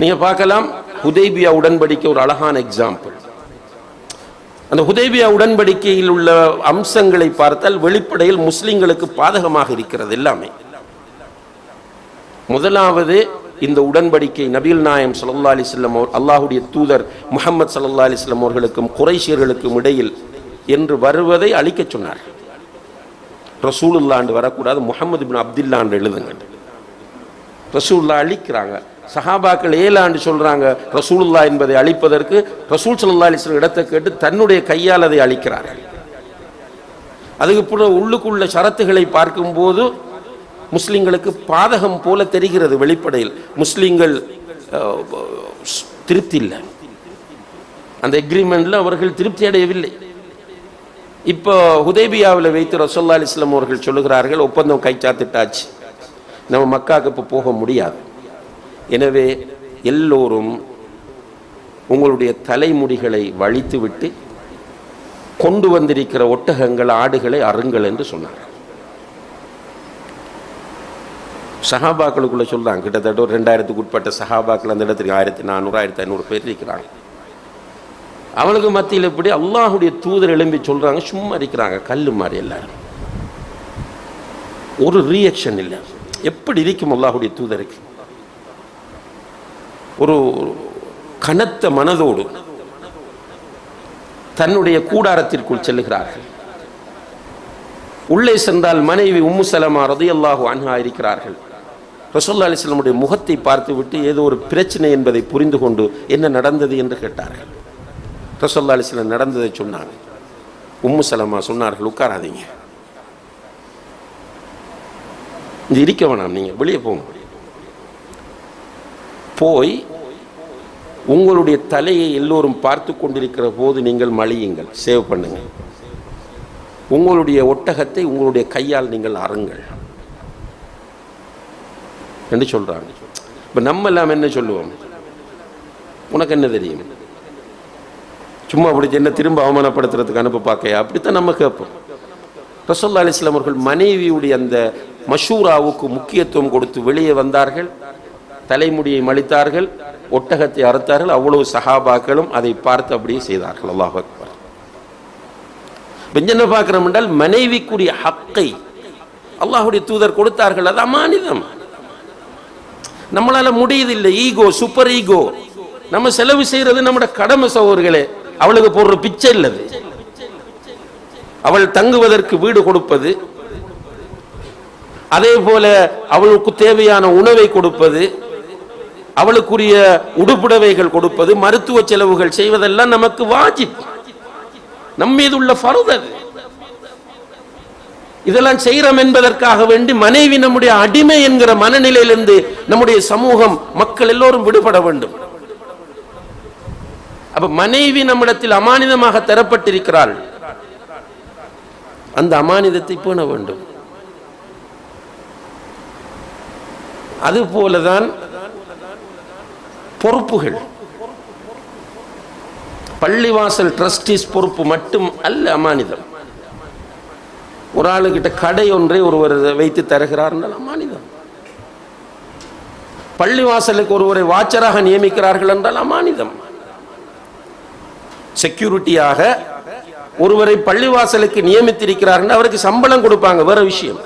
நீங்க பார்க்கலாம், ஹுதைபியா உடன்படிக்கை ஒரு அழகான எக்ஸாம்பிள். அந்த ஹுதைபியா உடன்படிக்கையில் உள்ள அம்சங்களை பார்த்தால் வெளிப்படையில் முஸ்லிம்களுக்கு பாதகமாக இருக்கிறது எல்லாமே. முதலாவது, இந்த உடன்படிக்கை நபிகள் நாயகம் ஸல்லல்லாஹு அலைஹி வஸல்லம் அல்லாஹ்வுடைய தூதர் முஹம்மது ஸல்லல்லாஹு அலைஹி வஸல்லம் அவர்களுக்கும் குறைஷியர்களுக்கும் இடையில் என்று வருவதை அழிக்க சொன்னார். ரசூலுல்லாஹ் என்று வரக்கூடாது, முஹம்மது இப்னு அப்துல்லா என்று எழுதுங்க. ரசூலுல்லாஹ் அழிக்கிறாங்க. சஹாபாக்கள் 7 ஆண்டு சொல்றாங்க ரசூலுல்லாஹ் என்பதை அழிப்பதற்கு. ரசூல் ஸல்லல்லாஹு அலைஹி வஸல்லம் இடத்தை கேட்டு தன்னுடைய கையால் அதை அழிக்கிறார்கள். அதுக்கு பிறகு உள்ளுக்குள்ள ஷரத்துகளை பார்க்கும்போது முஸ்லிம்களுக்கு பாதகம் போல தெரிகிறது. வெளிப்படையில் முஸ்லிம்கள் திருப்தி இல்லை, அந்த எக்ரிமெண்ட்ல அவர்கள் திருப்தி அடையவில்லை. இப்போ ஹுதைபியாவில் வைத்து ரசூலுல்லாஹி அலைஹி வஸல்லம் அவர்கள் சொல்லுகிறார்கள், ஒப்பந்தம் கைச்சாத்திட்டாச்சு, நம்ம மக்காவுக்கு இப்போ போக முடியாது. எனவே எல்லோரும் உங்களுடைய தலைமுடிகளை வழித்து விட்டு கொண்டு வந்திருக்கிற ஒட்டகங்கள் ஆடுகளை அருங்கள் என்று சொன்னார். சஹாபாக்களுக்குள்ள சொல்றாங்க, கிட்டத்தட்ட ஒரு 2000க்கு உட்பட்ட சஹாபாக்கள் அந்த இடத்துக்கு 1400 1500 பேர் இருக்கிறாங்க. அவளுக்கு மத்தியில் இப்படி அல்லாஹுடைய தூதர் எழும்பி சொல்றாங்க, சும்மா இருக்கிறாங்க கல்லு மாதிரி எல்லாரும், ஒரு ரியாக்ஷன் இல்லை. எப்படி இருக்கும் அல்லாஹுடைய தூதருக்கு? ஒரு கனத்த மனதோடு தன்னுடைய கூடாரத்திற்குள் செல்லுகிறார்கள். உள்ளே சென்றால் மனைவி உம்மு சலமா ரலியல்லாஹு அன்ஹா இருக்கிறார்கள். ரசூலுல்லாஹி அலைஹி வஸல்லம் முகத்தை பார்த்து விட்டு ஏதோ ஒரு பிரச்சனை என்பதை புரிந்து கொண்டு என்ன நடந்தது என்று கேட்டார்கள். ரசூலுல்லாஹி அலைஹி வஸல்லம் நடந்ததை சொன்னாங்க. உம்மு சலமா சொன்னார்கள், உட்காராதீங்க, இங்க இருக்க வேணாம், நீங்க வெளியே போங்க, போய் உங்களுடைய தலையை எல்லோரும் பார்த்து கொண்டிருக்கிற போது நீங்கள் மலியுங்கள், சேவ் பண்ணுங்க, உங்களுடைய ஒட்டகத்தை உங்களுடைய கையால் நீங்கள் அருங்கள் என்று சொல்றாங்க. இப்ப நம்ம எல்லாம் என்ன சொல்லுவோம்? உனக்கு என்ன தெரியும், சும்மா அப்படி என்ன திரும்ப அவமானப்படுத்துறதுக்கு அனுப்ப பார்க்கையா, அப்படித்தான் நம்ம கேட்போம். ரசூலுல்லாஹி அலைஹி வஸல்லம் அவர்கள் மனைவியுடைய அந்த மஷூராவுக்கு முக்கியத்துவம் கொடுத்து வெளியே வந்தார்கள், தலைமுடியை மலித்தார்கள், ஒட்டகத்தை அறுத்தார்கள். அவ்வளவு சஹாபாக்களும் அதை பார்த்து அப்படியே செய்தார்கள். அல்லாஹ் அக்பர். என்ன பார்க்கிறோம் என்றால், மனைவிக்குரிய ஹக்கை அல்லாஹ்வுடைய தூதர் கொடுத்தார்கள். அது அமானிதம், நம்மளால முடியதில்லை. Ego, super ego. நம்ம செலவு செய்யறது நம்முடைய கடமை சகோதரர்களே. அவளுக்கு போடுற பிச்சை இல்லது, அவள் தங்குவதற்கு வீடு கொடுப்பது, அதே போல அவளுக்கு தேவையான உணவை கொடுப்பது, அவளுக்குரிய உடுப்புடவைகள் கொடுப்பது, மருத்துவ செலவுகள் செய்வதெல்லாம் நமக்கு வாஜிப், நம்மீது உள்ள ஃபர்து. இதெல்லாம் செய்கிறோம் என்பதற்காக வேண்டி மனைவி நம்முடைய அடிமை என்கிற மனநிலையிலிருந்து நம்முடைய சமூகம், மக்கள் எல்லோரும் விடுபட வேண்டும். அப்ப மனைவி நம்மிடத்தில் அமானிதமாக தரப்பட்டிருக்கிறாள், அந்த அமானிதத்தை பேண வேண்டும். அதுபோலதான் பொறுப்புகள். பள்ளிவாசல் ட்ரஸ்டீஸ் பொறுப்பு மட்டும் அல்ல அமானிதம். ஒரு ஆளுகிட்ட கடை ஒன்றை ஒருவர் வைத்து தருகிறார் என்றால் அமானிதம். பள்ளிவாசலுக்கு ஒருவரை வாட்சராக நியமிக்கிறார்கள் என்றால் அமானிதம். செக்யூரிட்டியாக ஒருவரை பள்ளிவாசலுக்கு நியமித்திருக்கிறார்கள், அவருக்கு சம்பளம் கொடுப்பாங்க, வேற விஷயம்,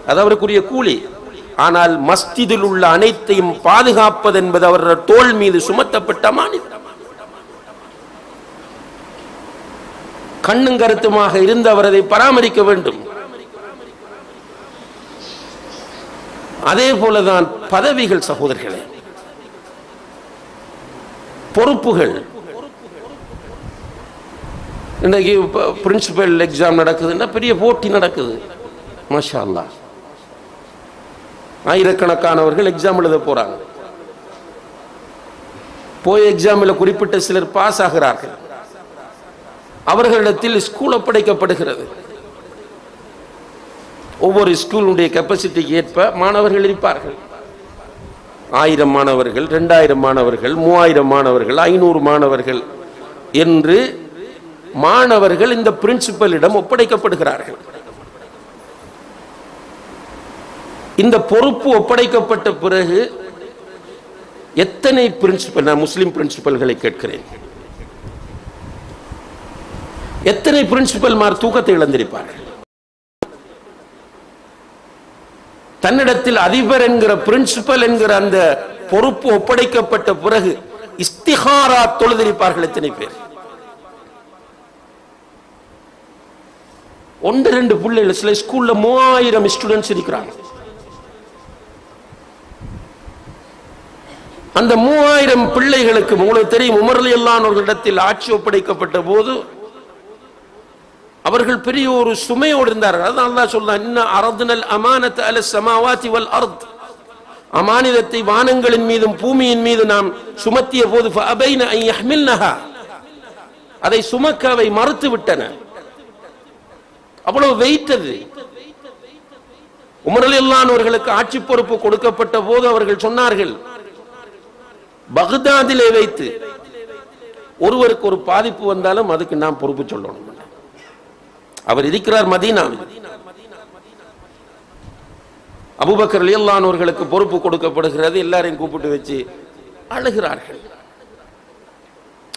அது அவருக்குரிய கூலி. ஆனால் மஸ்ஜிதில் உள்ள அனைத்தையும் பாதுகாப்பது என்பது அவருடைய தோள் மீது சுமத்தப்பட்ட அமானிதம். கண்ணும் கருத்துமாக இருந்து அவர் அதை பராமரிக்க வேண்டும். அதே போலதான் பதவிகள் சகோதரர்களே, பொறுப்புகள். இன்றைக்கு பிரின்சிபல் எக்ஸாம் நடக்குதுன்னா பெரிய போட்டி நடக்குது, மாஷா அல்லாஹ். ஆயிரக்கணக்கானவர்கள் எக்ஸாம் எழுத போறாங்க. போய் எக்ஸாமில் குறிப்பிட்ட சிலர் பாஸ் ஆகிறார்கள். அவர்களிடத்தில் ஸ்கூல் ஒப்படைக்கப்படுகிறது. ஒவ்வொரு ஸ்கூலுடைய கெப்பாசிட்டிக்கு ஏற்ப மாணவர்கள் இருப்பார்கள். 1000 மாணவர்கள், 2000 மாணவர்கள், 3000 மாணவர்கள், 500 மாணவர்கள் என்று மாணவர்கள் இந்த பிரின்சிபலிடம் ஒப்படைக்கப்படுகிறார்கள். இந்த பொறுப்பு ஒப்படைக்கப்பட்ட பிறகு எத்தனை பிரின்சிபல், நான் முஸ்லிம் பிரின்சிபல்களை கேட்கிறேன், எத்தனை பிரின்சிபல்மார் தூக்கத்தை இழந்திருப்பார்கள்? தன்னிடத்தில் அதிபர் என்கிற பிரின்சிபல் என்கிற அந்த பொறுப்பு ஒப்படைக்கப்பட்ட பிறகு இஸ்திகாரா தொழுதிருப்பார்கள் எத்தனை பேர்? ஒன்று ரெண்டு பிள்ளைகள், சில ஸ்கூல்ல 3000 ஸ்டூடெண்ட்ஸ் இருக்கிறாங்க. அந்த 3000 பிள்ளைகளுக்கு உங்களுக்கு தெரியும், உமர் ரலியல்லாஹு அன்ஹு இடத்தில் ஆட்சி ஒப்படைக்கப்பட்ட போது அவர்கள் பெரிய ஒரு சுமையோடு இருந்தார்கள். அதான் அல்லாஹ் சொல்றான், இன்ன அரதுனல் அமானத அல ஸமாவாதி வல் அர்த், அமானிதத்தை வானங்களின் மீதும் பூமியின் மீது நாம் சுமத்திய போது ஃபஅபைன அன் யஹ்மில்னஹா, அதை சுமக்க அவை மறுத்து விட்டன. அவ்வளவு வெயிட் அது. உமர் ரலியல்லாஹு அன்ஹு அவர்களுக்கு ஆட்சி பொறுப்பு கொடுக்கப்பட்ட போது அவர்கள் சொன்னார்கள், பக்தாதிலே வைத்து ஒருவருக்கு ஒரு பாதிப்பு வந்தாலும் அதுக்கு நாம் பொறுப்பு சொல்லணும். அவர் இருக்கிறார் மதீனாவில். அபூபக்கர் ரலியல்லாஹு அன்ஹு அவர்களுக்கு பொறுப்பு கொடுக்கப்படுகிறது. எல்லாரையும் கூப்பிட்டு வச்சு அழுகிறார்கள்.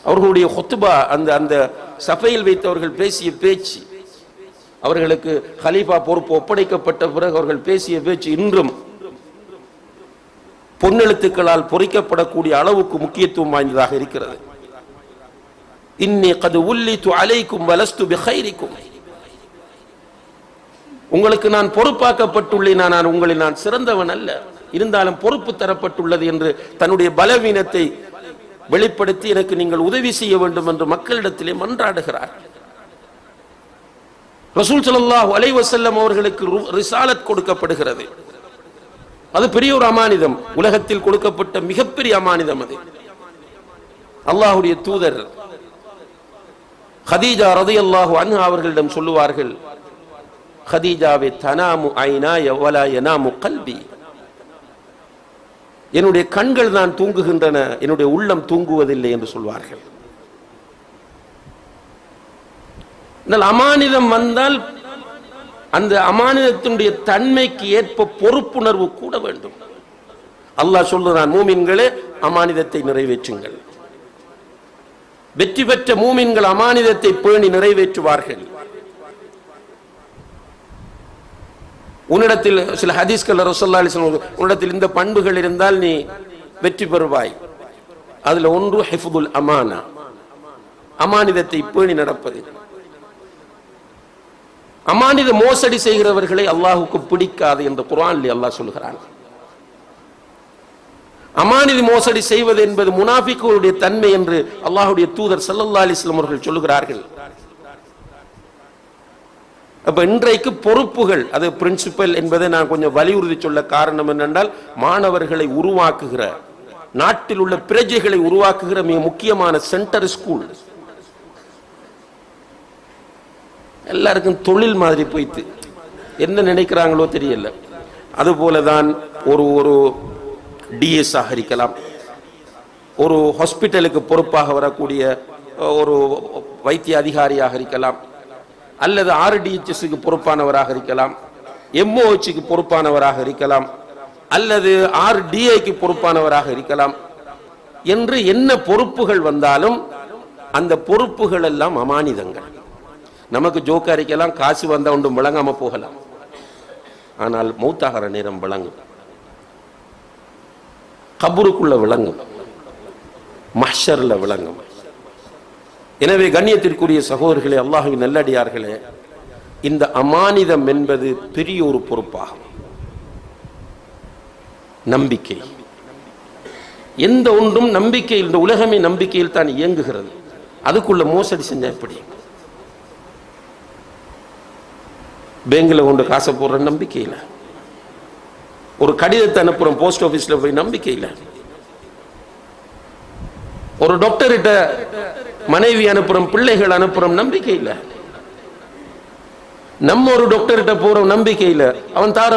அவர்களுடைய ஹுத்பா, அந்த சபையில் வைத்தவர்கள் பேசிய பேச்சு, அவர்களுக்கு ஹலீஃபா பொறுப்பு ஒப்படைக்கப்பட்ட பிறகு அவர்கள் பேசிய பேச்சு இன்றும் பொன்னெழுத்துக்களால் பொறிக்கப்படக்கூடிய அளவுக்கு முக்கியத்துவம் வாய்ந்ததாக இருக்கிறது. இன்னி கது உல்லிது அலைக்கும் வலஸ்து பிகைரிக்கும், உங்களுக்கு நான் பொறுப்பாக்கப்பட்டுள்ளேன், நான் உங்களில் நான் சிறந்தவன் அல்ல, இருந்தாலும் பொறுப்பு தரப்பட்டுள்ளது என்று தன்னுடைய பலவீனத்தை வெளிப்படுத்தி எனக்கு நீங்கள் உதவி செய்ய வேண்டும் என்று மக்களிடத்திலே மன்றாடுகிறார். ரசூல் ஸல்லல்லாஹு அலைஹி வஸல்லம் அவர்களுக்கு ரிசாலத் கொடுக்கப்படுகிறது. அது பெரிய ஒரு அமானிதம், உலகத்தில் கொடுக்கப்பட்ட மிகப்பெரிய அமானிதம் அது. அல்லாஹ்வுடைய தூதர் ஹதீஜா ரலியல்லாஹு அன்ஹா அவர்களிடம் சொல்லுவார்கள், ஹதீஜாவே தனாமு ஐனாய வலா யனாமு கல்பி, என்னுடைய கண்கள் தான் தூங்குகின்றன, என்னுடைய உள்ளம் தூங்குவதில்லை என்று சொல்வார்கள். அமானிதம் வந்தால் அந்த அமானிதத்தினுடைய தன்மைக்கு ஏற்ப பொறுப்புணர்வு கூட வேண்டும். அல்லாஹ் சொல்றான், மூமின்களே அமானிதத்தை நிறைவேற்றுங்கள். வெற்றி பெற்ற மூமின்கள் அமானிதத்தை பேணி நிறைவேற்றுவார்கள். உன்னிடத்தில் சில ஹதீஸ்கள் ரசூலுல்லாஹி அலைஹி வஸல்லம், உன்னிடத்தில் இந்த பண்புகள் இருந்தால் நீ வெற்றி பெறுவாய். அதுல ஒன்று ஹிஃபுதுல் அமானா, அமானிதத்தை பேணி நடப்பது. அமானித மோசடி செய்கிறவர்களை அல்லாஹுக்கு பிடிக்காது என்று குர்ஆனில் அல்லாஹ் சொல்கிறான். அமானித மோசடி செய்வது என்பது முனாஃபிக்குகளுடைய தன்மை என்று அல்லாஹ்வுடைய தூதர் ஸல்லல்லாஹு அலைஹி வஸல்லம் அவர்கள் சொல்லுகிறார்கள். அப்ப இன்றைக்கு பொறுப்புகள், அது பிரின்சிபல் என்பதை நான் கொஞ்சம் வலியுறுத்தி சொல்ல காரணம் என்னென்றால், மாணவர்களை உருவாக்குகிற, நாட்டில் உள்ள பிரஜைகளை உருவாக்குகிற மிக முக்கியமான சென்டர் ஸ்கூல். எல்லாருக்கும் தொழில் மாதிரி போய்த்து என்ன நினைக்கிறாங்களோ தெரியல. அதுபோலதான் ஒரு டிஎஸ் ஆக இருக்கலாம், ஒரு ஹாஸ்பிட்டலுக்கு பொறுப்பாக வரக்கூடிய ஒரு வைத்திய அதிகாரியாக இருக்கலாம், அல்லது RDHSக்கு பொறுப்பானவராக இருக்கலாம், MOHக்கு பொறுப்பானவராக இருக்கலாம், அல்லது RDIக்கு பொறுப்பானவராக இருக்கலாம் என்று என்ன பொறுப்புகள் வந்தாலும் அந்த பொறுப்புகள் எல்லாம் அமானிதங்கள். நமக்கு ஜோக்கா இருக்கலாம், காசு வந்தா ஒன்றும் விளங்காம போகலாம், ஆனால் மௌத்தாகிற நேரம் விளங்கும், கபருக்குள்ள விளங்கும், மஹ்ஷர்ல விளங்கும். எனவே கண்ணியத்திற்குரிய சகோதரர்களே, அல்லாஹ்வின் நல்லடியார்களே, இந்த அமானிதம் என்பது பெரிய ஒரு பொறுப்பாகும். நம்பிக்கை, எந்த ஒன்றும் நம்பிக்கை, இந்த உலகமே நம்பிக்கையில் தான் இயங்குகிறது. அதுக்குள்ள மோசடி செஞ்சா எப்படி? பேங்க்ல கொண்டு காசை போடுற நம்பிக்கையில், ஒரு கடிதத்தை அனுப்புறோம் போஸ்ட் ஆபீஸ்ல போய் நம்பிக்கையில், ஒரு டாக்டர்கிட்ட மனைவி அனுப்புறோம், பிள்ளைகள் அனுப்புறோம் நம்பிக்கையில், நம்ம ஒரு டாக்டர்கிட்ட போறோம் நம்பிக்கையில், அவன் தார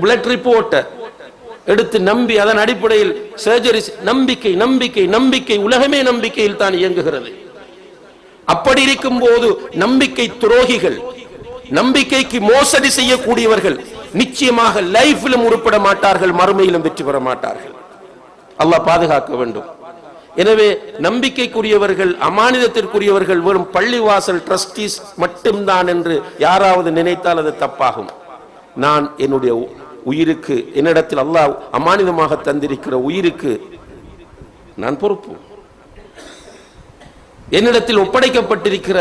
பிளட் ரிப்போர்ட்டை எடுத்து நம்பி அதன் அடிப்படையில் சர்ஜரி. நம்பிக்கை நம்பிக்கை நம்பிக்கை, உலகமே நம்பிக்கையில் தான் இயங்குகிறது. அப்படி இருக்கும் போது நம்பிக்கை துரோகிகள், நம்பிக்கைக்கு மோசடி செய்யக்கூடியவர்கள் நிச்சயமாக லைஃபிலும் உருப்பட மாட்டார்கள், மறுமையிலும் வெற்றி பெற மாட்டார்கள். அல்லாஹ் பாதுகாக்க வேண்டும். எனவே நம்பிக்கைக்குரியவர்கள், அமானிதத்திற்குரியவர்கள் வெறும் பள்ளிவாசல் ட்ரஸ்டீஸ் மட்டும்தான் என்று யாராவது நினைத்தால் அது தப்பாகும். நான் என்னுடைய உயிருக்கு, என்னிடத்தில் அல்லாஹ் அமானிதமாக தந்திருக்கிற உயிருக்கு நான் பொறுப்பு. என்னிடத்தில் ஒப்படைக்கப்பட்டிருக்கிற,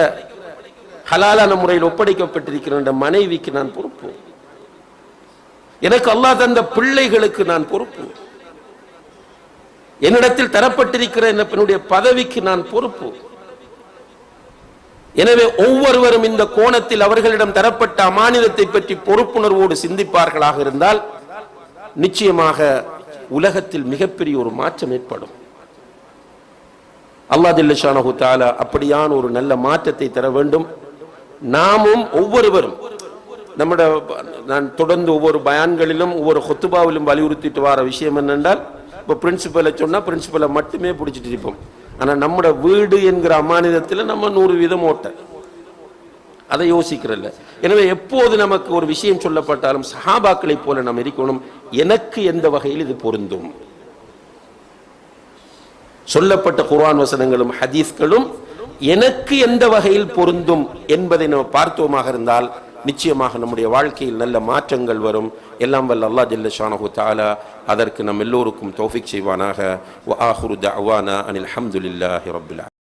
ஹலாலான முறையில் ஒப்படைக்கப்பட்டிருக்கிற மனைவிக்கு நான் பொறுப்பு. எனக்கு அல்லாஹ் தந்த பிள்ளைகளுக்கு நான் பொறுப்பு. என்னிடத்தில் தரப்பட்டிருக்கிற என்னுடைய பதவிக்கு நான் பொறுப்பு. எனவே ஒவ்வொருவரும் இந்த கோணத்தில் அவர்களிடம் தரப்பட்ட அமானிதத்தை பற்றி பொறுப்புணர்வோடு சிந்திப்பார்களாக இருந்தால் நிச்சயமாக உலகத்தில் மிகப்பெரிய ஒரு மாற்றம் ஏற்படும். அல்லாஹ் ஜல்ல ஷானஹு தஆலா அப்படியான ஒரு நல்ல மாற்றத்தை தர வேண்டும். நாமும் ஒவ்வொருவரும் நான் தொடர்ந்து ஒவ்வொரு பயான்களிலும் ஒவ்வொரு ஹுத்துபாவிலும் வலியுறுத்திட்டு வர விஷயம் என்னென்றால், இப்போ பிரின்சிபலை சொன்னா பிரின்சிபலை மட்டுமே பிடிச்சிட்டு இருப்போம். ஆனா நம்மட வீடு என்கிற அமானிதத்தில் நம்ம 100% ஓட்ட, அதை யோசிக்கிறல்ல. எனவே எப்போது நமக்கு ஒரு விஷயம் சொல்லப்பட்டாலும் சஹாபாக்களை போல நாம் இருக்கணும். எனக்கு எந்த வகையில் இது பொருந்தும், சொல்லப்பட்ட குர்ஆன் வசனங்களும் ஹதீஸ்களும் எனக்கு எந்த வகையில் பொருந்தும் என்பதை நம்ம பார்த்தோமாக இருந்தால் நிச்சயமாக நம்முடைய வாழ்க்கையில் நல்ல மாற்றங்கள் வரும். எல்லாம் வல்ல அல்லாஹ் ஜல்ல ஷானஹு தஆலா அதற்கு நம் எல்லோருக்கும் தௌஃபீக் செய்வானாக. வ ஆஹிரு தஅவானா அனில் ஹம்துலில்லாஹி ரப்பில் ஆலமீன்.